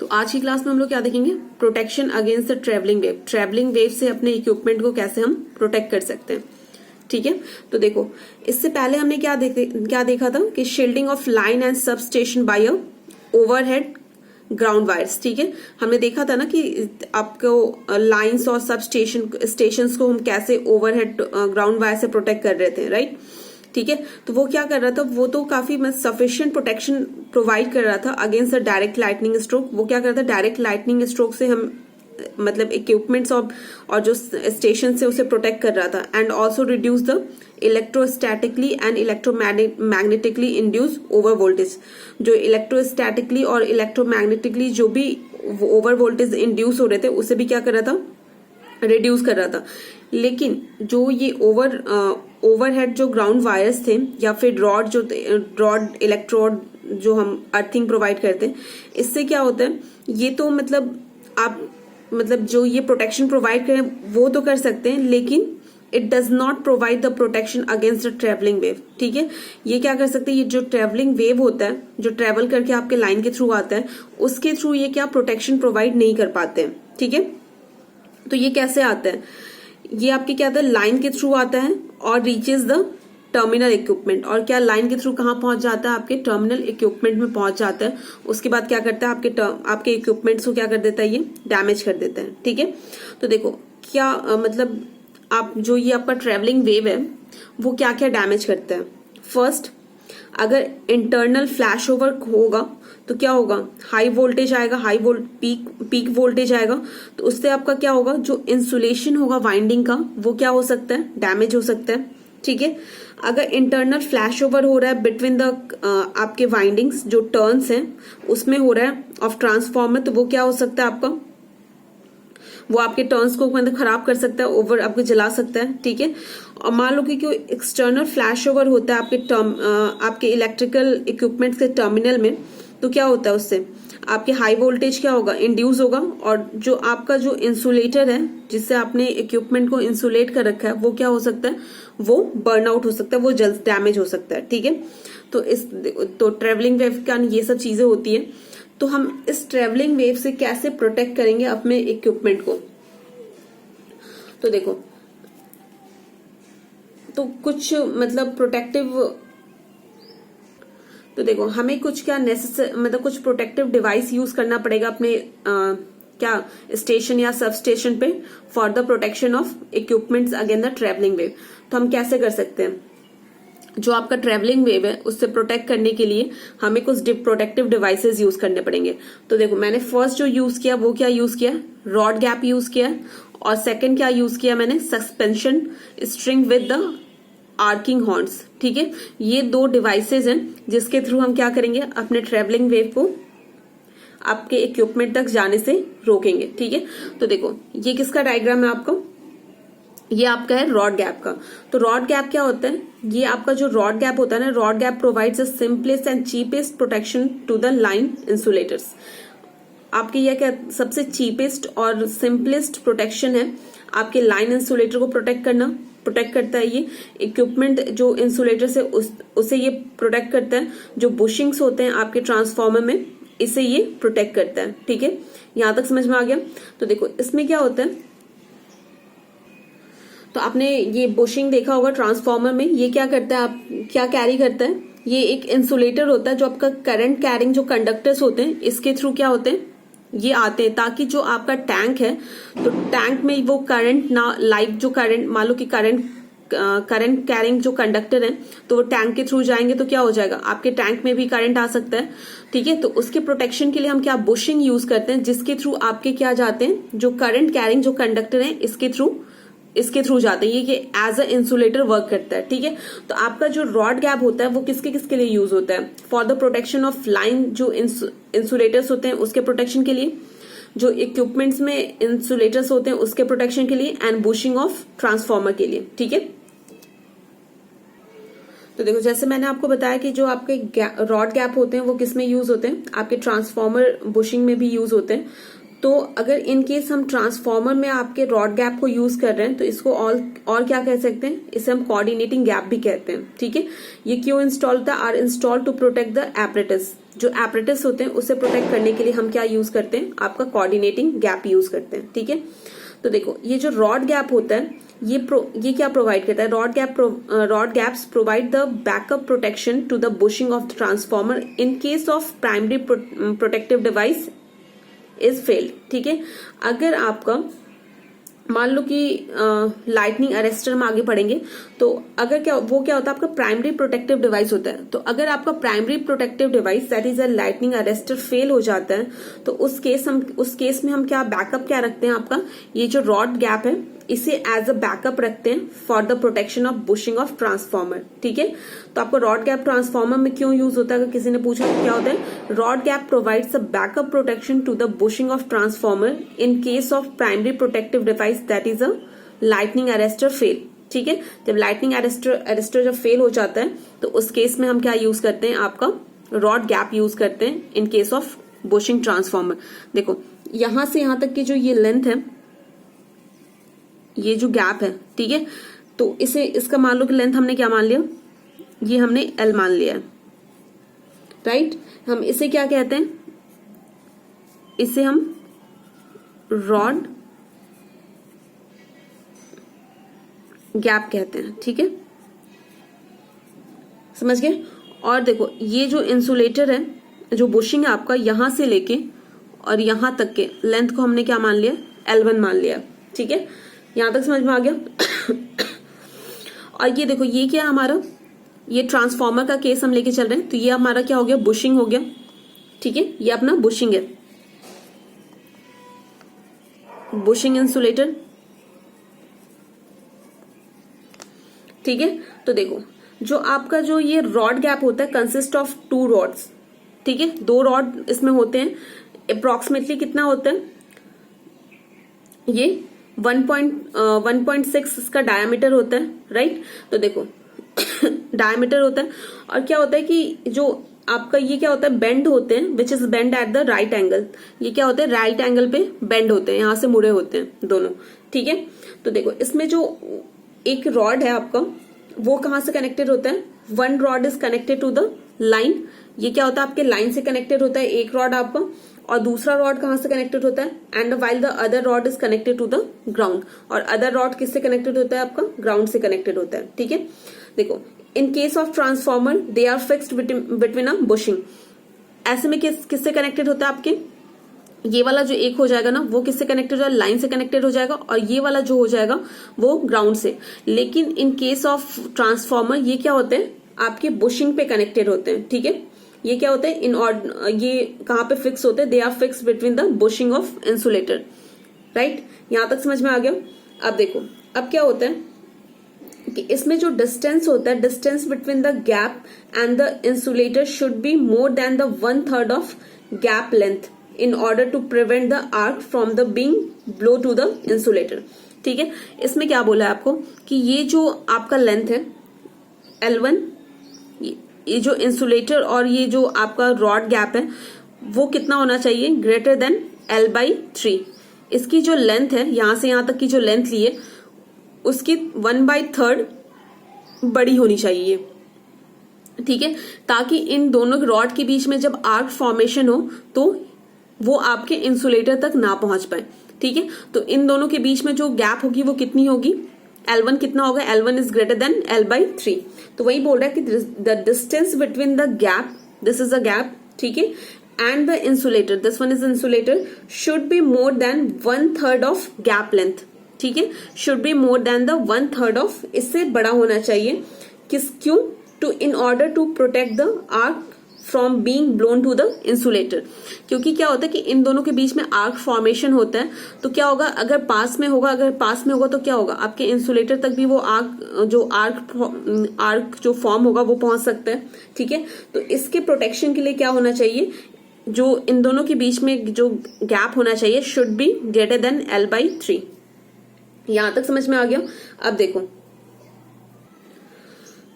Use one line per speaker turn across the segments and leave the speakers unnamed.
तो आज की क्लास में हम लोग क्या देखेंगे, protection against the travelling wave. Travelling wave से अपने इक्विपमेंट को कैसे हम प्रोटेक्ट कर सकते हैं। ठीक है, तो देखो इससे पहले हमने क्या देखा था कि shielding of line and substation by a overhead ground wires. ठीक है, हमने देखा था ना कि आपको लाइंस और सब स्टेशंस को हम कैसे ओवरहेड ग्राउंड वायर से प्रोटेक्ट कर रहे थे, राइट। ठीक है, तो वो क्या कर रहा था, वो तो काफी सफिशिएंट प्रोटेक्शन प्रोवाइड कर रहा था against the direct lightning stroke. वो क्या करता था, डायरेक्ट लाइटनिंग स्ट्रोक से हम मतलब इक्विपमेंट्स और जो स्टेशन से उसे प्रोटेक्ट कर रहा था। And also reduce the electrostatically and electromagnetically induce over voltage. जो इलेक्ट्रोस्टैटिकली और इलेक्ट्रोमैग्नेटिकली जो भी ओवर वोल्टेज इंड्यूस हो रहे थे उसे भी क्या कर रहा था, रिड्यूस कर रहा था। लेकिन जो ये ओवरहेड जो ग्राउंड वायर्स थे या फिर रॉड इलेक्ट्रोड जो हम अर्थिंग प्रोवाइड करते हैं, इससे क्या होता है, ये तो मतलब आप जो ये प्रोटेक्शन प्रोवाइड करें वो तो कर सकते हैं, लेकिन it does not provide the protection against the travelling wave. ठीक है, ये क्या कर सकते हैं, ये जो ट्रेवलिंग वेव होता है जो ट्रेवल करके आपके लाइन के थ्रू आता है, उसके थ्रू ये क्या प्रोटेक्शन प्रोवाइड नहीं कर पाते हैं। ठीक है, तो ये कैसे आता है, ये आपके क्या आता है, लाइन के थ्रू आता है और रीचेज द टर्मिनल इक्विपमेंट। और क्या लाइन के थ्रू कहाँ पहुंच जाता है, आपके टर्मिनल इक्विपमेंट में पहुंच जाता है। उसके बाद क्या करता है, आपके इक्विपमेंट्स को क्या कर देता है, ये डैमेज कर देता है। ठीक है, तो देखो क्या मतलब आप जो ये आपका ट्रेवलिंग वेव है वो क्या क्या डैमेज करता है। फर्स्ट, अगर इंटरनल फ्लैश ओवर होगा तो क्या होगा, हाई वोल्टेज आएगा, पीक वोल्टेज आएगा, तो उससे आपका क्या होगा, जो इंसुलेशन होगा वाइंडिंग का वो क्या हो सकता है, डैमेज हो सकता है। ठीक है, अगर इंटरनल फ्लैश ओवर हो रहा है बिटवीन द आपके वाइंडिंग्स जो टर्न्स हैं उसमें हो रहा है ऑफ ट्रांसफॉर्मर, तो वो क्या हो सकता है, आपका वो आपके टर्न्स को मतलब खराब कर सकता है, ओवर आपको जला सकता है। ठीक है, और मान लो कि कोई एक्सटर्नल फ्लैश ओवर होता है आपके इलेक्ट्रिकल इक्विपमेंट्स के टर्मिनल में, तो क्या होता है, उससे आपके हाई वोल्टेज क्या होगा, इंड्यूस होगा, और जो आपका जो इंसुलेटर है जिससे आपने इक्विपमेंट को इंसुलेट कर रखा है वो क्या हो सकता है, वो बर्न आउट हो सकता है, वो जल्द डैमेज हो सकता है। ठीक है, तो ट्रेवलिंग वेव का ये सब चीजें होती है। तो हम इस ट्रेवलिंग वेव से कैसे प्रोटेक्ट करेंगे अपने इक्विपमेंट को, तो देखो तो कुछ मतलब तो देखो हमें कुछ क्या कुछ प्रोटेक्टिव डिवाइस यूज करना पड़ेगा अपने क्या स्टेशन या सब स्टेशन पे for the protection of equipments against the travelling wave. तो हम कैसे कर सकते हैं, जो आपका ट्रेवलिंग वेव है उससे प्रोटेक्ट करने के लिए हमें कुछ प्रोटेक्टिव डिवाइसेस यूज करने पड़ेंगे। तो देखो मैंने फर्स्ट जो यूज किया वो क्या यूज किया, रॉड गैप यूज किया, और सेकंड क्या यूज किया मैंने, suspension string with the arcing horns. ठीक है, ये दो डिवाइसेस हैं जिसके थ्रू हम क्या करेंगे, अपने ट्रेवलिंग वेव को आपके इक्विपमेंट तक जाने से रोकेंगे। ठीक है, तो देखो ये किसका डायग्राम है आपको, ये आपका है रॉड गैप का। तो रॉड गैप क्या होता है, ये आपका जो रॉड गैप होता है ना, rod gap provides the simplest and cheapest protection to the line insulators. आपके यह क्या सबसे चीपेस्ट और सिंपलेस्ट प्रोटेक्शन है आपके लाइन इंसुलेटर को प्रोटेक्ट करता है। ये इक्विपमेंट जो इंसुलेटर से उसे ये प्रोटेक्ट करता है। जो बुशिंग्स होते हैं आपके ट्रांसफार्मर में, इसे ये प्रोटेक्ट करता है। ठीक है, यहां तक समझ में आ गया। तो देखो इसमें क्या होता है, तो आपने ये बुशिंग देखा होगा ट्रांसफार्मर में, ये क्या करता है, आप क्या कैरी करता है, ये एक इंसुलेटर होता है जो आपका करंट कैरिंग जो कंडक्टर्स होते हैं इसके थ्रू क्या होते हैं, ये आते हैं, ताकि जो आपका टैंक है तो टैंक में वो करंट ना लाइव जो करंट, मान लो कि करंट कैरिंग जो कंडक्टर है तो वो टैंक के थ्रू जाएंगे तो क्या हो जाएगा, आपके टैंक में भी करंट आ सकता है। ठीक है, तो उसके प्रोटेक्शन के लिए हम क्या बुशिंग यूज करते हैं, जिसके थ्रू आपके क्या जाते हैं, जो करंट कैरिंग जो कंडक्टर है इसके थ्रू जाते हैं, ये एज अ इंसुलेटर वर्क करता है। ठीक है, तो आपका जो रॉड गैप होता है वो किसके लिए यूज होता है, for the protection of line जो इंसुलेटर्स होते हैं उसके प्रोटेक्शन के लिए, जो इक्विपमेंट्स में इंसुलेटर्स होते हैं उसके प्रोटेक्शन के लिए, एंड बुशिंग ऑफ ट्रांसफार्मर के लिए। ठीक है, तो देखो जैसे मैंने आपको बताया कि जो आपके रॉड गैप होते हैं वो किस में यूज होते हैं, आपके ट्रांसफार्मर बुशिंग में भी यूज होते हैं। तो अगर इन केस हम ट्रांसफार्मर में आपके रॉड गैप को यूज कर रहे हैं तो इसको और क्या कह सकते हैं, इसे हम कोऑर्डिनेटिंग गैप भी कहते हैं। ठीक है, ये क्यों इंस्टॉल होता है, are install to protect the apparatus. जो एपरेटस होते हैं उसे प्रोटेक्ट करने के लिए हम क्या यूज करते हैं, आपका कोऑर्डिनेटिंग गैप यूज करते हैं। ठीक है, तो देखो ये जो रॉड गैप होता है ये क्या प्रोवाइड करता है, rod gaps provide the backup protection to the bushing of the transformer in case of primary protective device is failed. ठीक है, अगर आपका मान लो कि लाइटनिंग अरेस्टर में आगे पढ़ेंगे, तो अगर क्या होता है, आपका प्राइमरी प्रोटेक्टिव डिवाइस होता है। तो अगर आपका primary protective device that is a lightning arrester fail हो जाता है, तो उस केस में हम क्या बैकअप क्या रखते हैं, आपका ये जो रॉड गैप है इसे एज अ बैकअप रखते हैं for the protection of bushing of transformer. ठीक है, तो आपको रॉड गैप ट्रांसफॉर्मर में क्यों यूज होता है, अगर किसी ने पूछा तो क्या होता है, rod gap provides a backup protection to the bushing of transformer in case of primary protective device that is a lightning arrester fail. ठीक है, जब लाइटनिंग अरेस्टर जब फेल हो जाता है तो उस केस में हम क्या यूज करते हैं, आपका रॉड गैप यूज करते हैं इन केस ऑफ बुशिंग ट्रांसफॉर्मर। देखो यहां से यहां तक की जो ये लेंथ है, ये जो गैप है, ठीक है, तो इसका मान लो कि लेंथ हमने क्या मान लिया, ये हमने L मान लिया है, राइट। हम इसे क्या कहते हैं, इसे हम रॉड गैप कहते हैं। ठीक है, समझ गए। और देखो ये जो इंसुलेटर है, जो बुशिंग है आपका, यहां से लेके और यहां तक के लेंथ को हमने क्या मान लिया, L1 मान लिया। ठीक है, यहां तक समझ में आ गया। और ये देखो ये क्या है हमारा, ये ट्रांसफॉर्मर का केस हम लेके चल रहे हैं, तो ये हमारा क्या हो गया, बुशिंग हो गया। ठीक है, ये अपना बुशिंग है, बुशिंग इंसुलेटर। ठीक है, तो देखो जो आपका जो ये रॉड गैप होता है कंसिस्ट ऑफ 2 रॉड्स। ठीक है, 2 रॉड इसमें होते हैं। अप्रोक्सीमेटली कितना होता है, ये 1.6 इसका डायमीटर होता है, राइट। तो देखो डायमीटर होता है, और क्या होता है कि जो आपका ये क्या होता है, बेंड होते हैं, which is bend at the right angle. ये क्या होता है, राइट एंगल पे बेंड होते हैं, यहां से मुड़े होते हैं दोनों। ठीक है, तो देखो इसमें जो एक रॉड है आपका, वो कहां से कनेक्टेड होता है, 1 rod is connected to the line. ये क्या होता है, आपके लाइन से कनेक्टेड होता है एक रॉड आपका, और दूसरा रॉड कहां से कनेक्टेड होता है, and while the other rod is connected to the ground. और अदर रॉड किससे कनेक्टेड होता है, आपका ग्राउंड से कनेक्टेड होता है। ठीक है, देखो in case of transformer they are fixed between a bushing. ऐसे में किससे कनेक्टेड होता है, आपके ये वाला जो एक हो जाएगा ना, वो किससे कनेक्टेड हो जाएगा, लाइन से कनेक्टेड हो जाएगा, और ये वाला जो हो जाएगा वो ग्राउंड से। लेकिन इन केस ऑफ ट्रांसफॉर्मर ये क्या होते हैं, आपके बुशिंग पे कनेक्टेड होते हैं। ठीक है, ये क्या होते हैं, ये कहां पे फिक्स होते हैं, they are fix between the bushing of insulator, right. यहां तक समझ में आ गया। अब देखो अब क्या होता है कि इसमें जो डिस्टेंस होता है, distance between the gap and the insulator should be more than the 1/3 of gap length in order to prevent the arc from the being blow to the insulator। ठीक है, इसमें क्या बोला है आपको कि ये जो आपका लेंथ है L1, ये जो इंसुलेटर और ये जो आपका रॉड गैप है वो कितना होना चाहिए, ग्रेटर देन L/3। इसकी जो लेंथ है, यहां से यहां तक की जो लेंथ ली है, उसकी 1/3 बड़ी होनी चाहिए। ठीक है, ताकि इन दोनों रॉड के बीच में जब आर्क फॉर्मेशन हो तो वो आपके इंसुलेटर तक ना पहुंच पाए। ठीक है, तो इन दोनों के बीच में जो गैप होगी वो कितनी होगी, L1 कितना होगा, L1 is greater than L/3। तो वही बोल रहा है कि the distance between the gap, this is a gap, ठीक है, and the insulator, this one is insulator, should be more than 1/3 of gap length. ठीक है, should be more than the 1/3 of, इससे बड़ा होना चाहिए। क्यों, to in order to protect the arc from being blown to the insulator. क्योंकि क्या होता है कि इन दोनों के बीच में आर्क फॉर्मेशन होता है, तो क्या होगा, अगर पास में होगा तो क्या होगा, आपके इंसुलेटर तक भी वो आर्क जो फॉर्म होगा वो पहुंच सकता है। ठीक है, तो इसके प्रोटेक्शन के लिए क्या होना चाहिए, जो इन दोनों के बीच में जो गैप होना चाहिए should be greater than L/3। यहां तक समझ में आ गया। अब देखो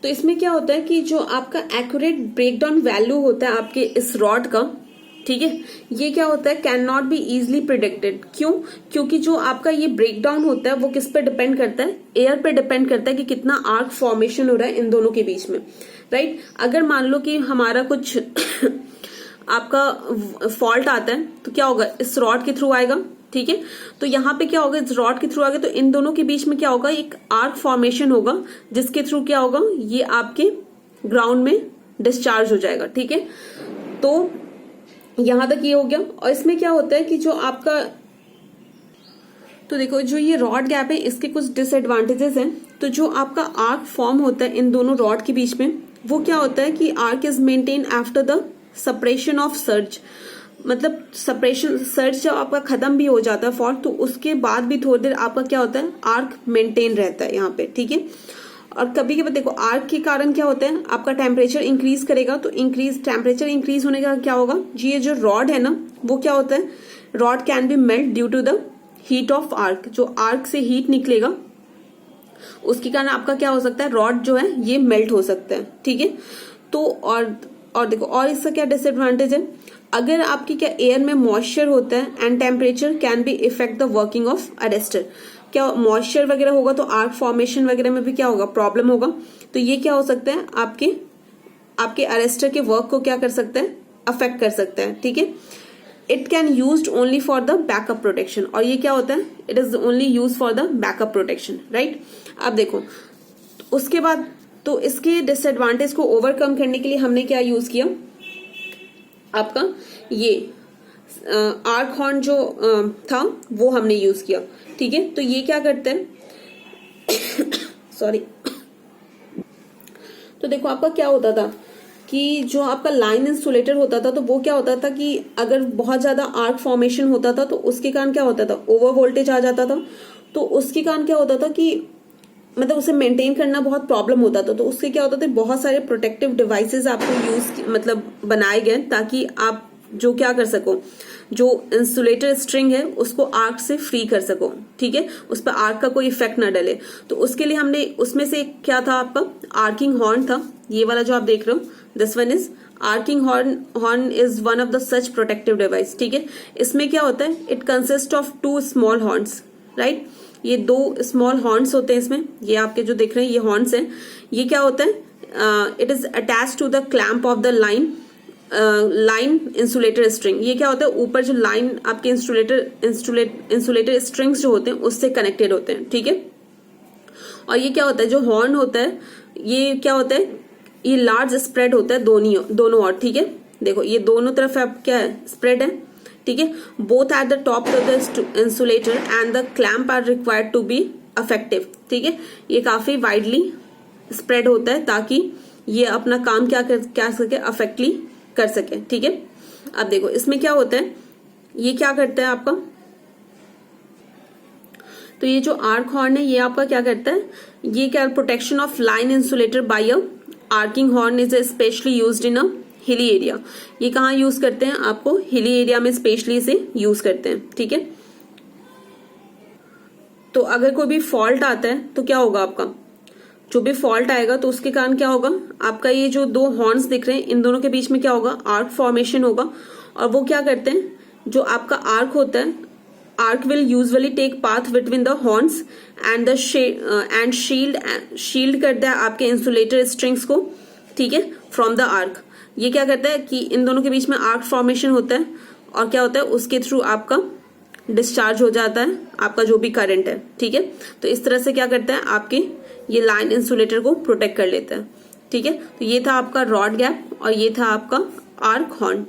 तो इसमें क्या होता है कि जो आपका एक्यूरेट ब्रेकडाउन वैल्यू होता है आपके इस रॉड का, ठीक है, ये क्या होता है, can not be easily predicted. क्यों, क्योंकि जो आपका ये ब्रेकडाउन होता है वो किस पे डिपेंड करता है, एयर पे डिपेंड करता है कि कितना आर्क फॉर्मेशन हो रहा है इन दोनों के बीच में, राइट। अगर मान लो कि हमारा कुछ आपका फॉल्ट आता है तो क्या होगा, इस रॉड के थ्रू आएगा, ठीक है। तो यहाँ पे क्या होगा, इस रॉड के थ्रू आएगा तो इन दोनों के बीच में क्या होगा, एक आर्क फॉर्मेशन होगा जिसके थ्रू क्या होगा, ये आपके ग्राउंड में डिस्चार्ज हो जाएगा, ठीक है। तो यहां तक ये हो गया। और इसमें क्या होता है कि जो आपका, तो देखो जो ये रॉड गैप है इसके कुछ डिसएडवांटेजेस हैं। तो जो आपका आर्क फॉर्म होता है इन दोनों रॉड के बीच में, वो क्या होता है कि arc is maintain after the separation of surge, मतलब सेपरेशन सर्ज जब आपका खत्म भी हो जाता है फॉल्ट, तो उसके बाद भी थोड़ी देर आपका क्या होता है, आर्क मेंटेन रहता है यहाँ पे, ठीक है। और कभी कभी देखो आर्क के कारण क्या होता है, आपका टेम्परेचर इंक्रीज करेगा, तो टेम्परेचर इंक्रीज होने का क्या होगा, ये जो रॉड है ना वो क्या होता है, rod can be melt due to the heat of arc, जो आर्क से हीट निकलेगा उसके कारण आपका क्या हो सकता है, रॉड जो है ये मेल्ट हो सकता है, ठीक है। तो और देखो और इसका क्या डिसएडवांटेज है, अगर आपकी क्या एयर में मॉइस्चर होता है and temperature can be effect the working of arrester, क्या मॉइस्चर वगैरह होगा तो आर्क फॉर्मेशन वगैरह में भी क्या होगा, प्रॉब्लम होगा। तो ये क्या हो सकता है, आपके अरेस्टर के वर्क को क्या कर सकता है, अफेक्ट कर सकता है, ठीक है। It can used only for the backup protection, और ये क्या होता है, it is only use for the backup protection, right. अब देखो उसके बाद तो इसके डिसएडवांटेज को ओवरकम करने के लिए हमने क्या यूज किया, आपका ये आर्क हॉर्न जो था वो हमने यूज किया, ठीक है। तो ये क्या करते हैं सॉरी, तो देखो आपका क्या होता था कि जो आपका लाइन इंसुलेटर होता था तो वो क्या होता था कि अगर बहुत ज्यादा आर्क फॉर्मेशन होता था तो उसके कारण क्या होता था, ओवर वोल्टेज आ जाता था, तो उसके कारण क्या होता था कि मतलब उसे मेंटेन करना बहुत प्रॉब्लम होता था। तो उससे क्या होता था, बहुत सारे प्रोटेक्टिव डिवाइसेस आपको यूज मतलब बनाए गए ताकि आप जो क्या कर सको, जो इंसुलेटर स्ट्रिंग है उसको आर्क से फ्री कर सको, ठीक है, उस पर आर्क का कोई इफेक्ट ना डले। तो उसके लिए हमने उसमें से क्या था, आपका आर्किंग हॉर्न था, ये वाला जो आप देख रहे हो, this one is arcing horn is one of the such protective device, ठीक है। इसमें क्या होता है, it consist of 2 small horns, right, ये 2 स्मॉल हॉर्न्स होते हैं इसमें, ये आपके जो देख रहे हैं ये हॉर्न्स हैं। ये क्या होता है, it is attach to the clamp of the line insulator string. ये क्या होता है, ऊपर जो लाइन आपके इंसुलेटर स्ट्रिंग्स जो होते हैं उससे कनेक्टेड होते हैं, ठीक है। और ये क्या होता है, जो हॉर्न होता है ये क्या होता है, ये लार्ज स्प्रेड होता है दोनों ओर, ठीक है। देखो ये दोनों तरफ आप क्या है, स्प्रेड है, ठीक है। Both at the top of the insulator and the clamp are required to be effective, ठीक है। ये काफी वाइडली स्प्रेड होता है ताकि ये अपना काम क्या सके, अफेक्टली कर सके, ठीक है। अब देखो इसमें क्या होता है, ये क्या करता है आपका, तो ये जो आर्क हॉर्न है ये आपका क्या करता है, ये क्या, protection of line insulator by a arcing horn is specially used in a hilly area. ये कहाँ यूज करते हैं, आपको हिली एरिया में स्पेशली इसे यूज करते हैं, ठीक है। तो अगर कोई भी फॉल्ट आता है तो क्या होगा, आपका जो भी फॉल्ट आएगा तो उसके कारण क्या होगा, आपका ये जो 2 हॉर्न्स दिख रहे हैं इन दोनों के बीच में क्या होगा, आर्क फॉर्मेशन होगा। और वो क्या करते हैं, जो आपका आर्क होता है, arc will usually take path between the horns and the shield करता है आपके इंसुलेटर स्ट्रिंग्स को, ठीक है, फ्रॉम द आर्क। ये क्या करता है कि इन दोनों के बीच में आर्क फॉर्मेशन होता है और क्या होता है, उसके थ्रू आपका डिस्चार्ज हो जाता है आपका जो भी करंट है, ठीक है। तो इस तरह से क्या करता है, आपके ये लाइन इंसुलेटर को प्रोटेक्ट कर लेता है, ठीक है। तो ये था आपका रॉड गैप और ये था आपका आर्क हॉर्न।